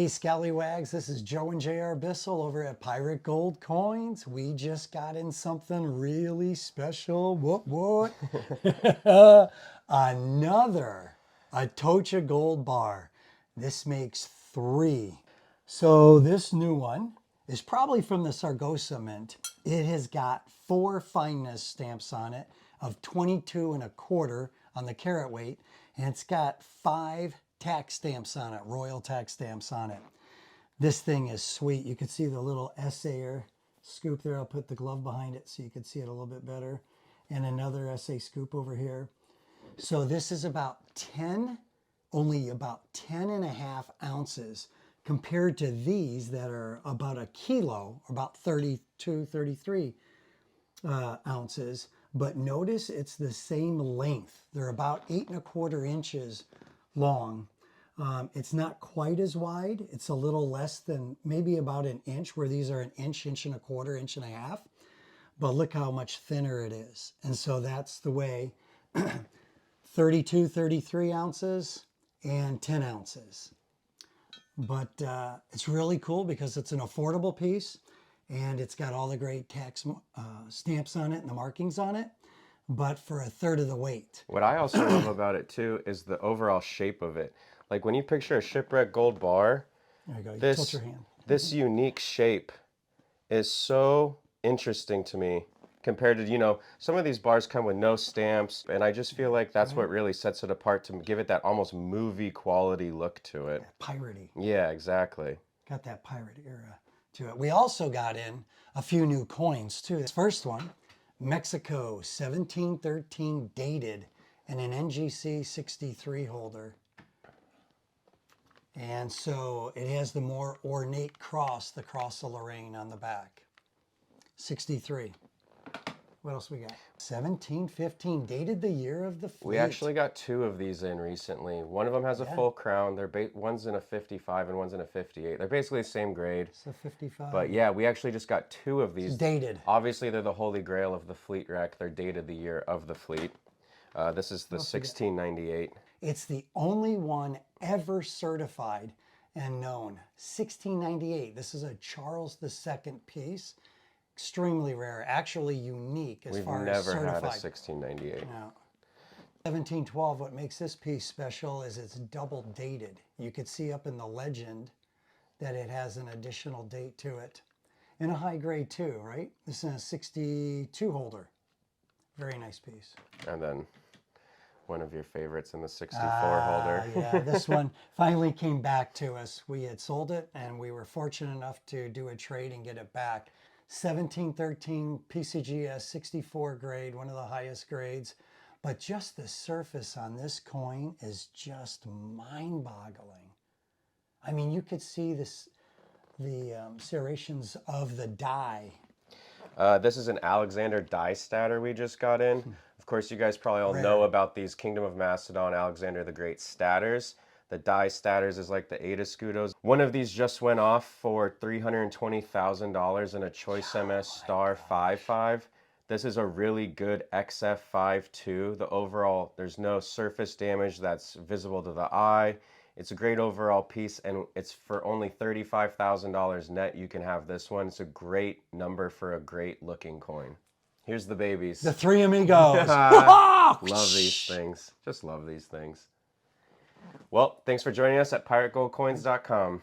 Scallywags, this is Joe and JR Bissell over at Pirate Gold Coins. We just got in something really special. What? Another Atocha gold bar. This makes 3. So this new one is probably from the Sargosa Mint. It has got 4 fineness stamps on it of 22 1/4 on the carat weight. And it's got 5 tax stamps on it, royal tax stamps on it. This thing is sweet. You can see the little essayer scoop there. I'll put the glove behind it so you can see it a little bit better. And another essay scoop over here. So this is only about 10.5 ounces compared to these that are about a kilo, about 32, 33 ounces. But notice it's the same length. They're about 8 1/4 inches long. It's not quite as wide. It's a little less than maybe about an inch, where these are an inch, inch and a quarter, inch and a half. But look how much thinner it is. And so that's the way 32, 33 ounces and 10 ounces. But it's really cool because it's an affordable piece and it's got all the great tax stamps on it and the markings on it, but for 1/3 of the weight. What I also love about it too is the overall shape of it. Like when you picture a Shipwreck gold bar, There you go. You tilt your hand. This unique shape is so interesting to me compared to, some of these bars come with no stamps, and I just feel like that's what really sets it apart, to give it that almost movie quality look to it. Piratey. Yeah, exactly. Got that pirate era to it. We also got in a few new coins too. This first one, Mexico 1713 dated, and an NGC 63 holder. And so it has the more ornate cross, the Cross of Lorraine on the back. 63. What else we got? 1715, dated the year of the fleet. We actually got 2 of these in recently. One of them has a full crown. One's in a 55 and one's in a 58. They're basically the same grade. It's a 55. But yeah, we actually just got 2 of these. It's dated. Obviously, they're the holy grail of the fleet wreck. They're dated the year of the fleet. This is the 1698. It's the only one ever certified and known. 1698. This is a Charles II piece. Extremely rare, actually unique as far as certified. We've never had a 1698. No. 1712, what makes this piece special is it's double dated. You could see up in the legend that it has an additional date to it. And a high grade too, right? This is a 62 holder. Very nice piece. And then one of your favorites in the 64 holder. Yeah, this one finally came back to us. We had sold it and we were fortunate enough to do a trade and get it back. 1713 PCGS 64 grade, one of the highest grades. But just the surface on this coin is just mind-boggling. I mean, you could see the serrations of the die. This is an Alexander die statter we just got in. Of course, you guys probably all know about these Kingdom of Macedon, Alexander the Great statters. The die statters is like the Ada Scudos. One of these just went off for $320,000 in a Choice MS Star 5.5. This is a really good XF5.2. The overall, there's no surface damage that's visible to the eye. It's a great overall piece, and it's for only $35,000 net. You can have this one. It's a great number for a great looking coin. Here's the babies. The three amigos. Love these things. Just love these things. Well, thanks for joining us at pirategoldcoins.com.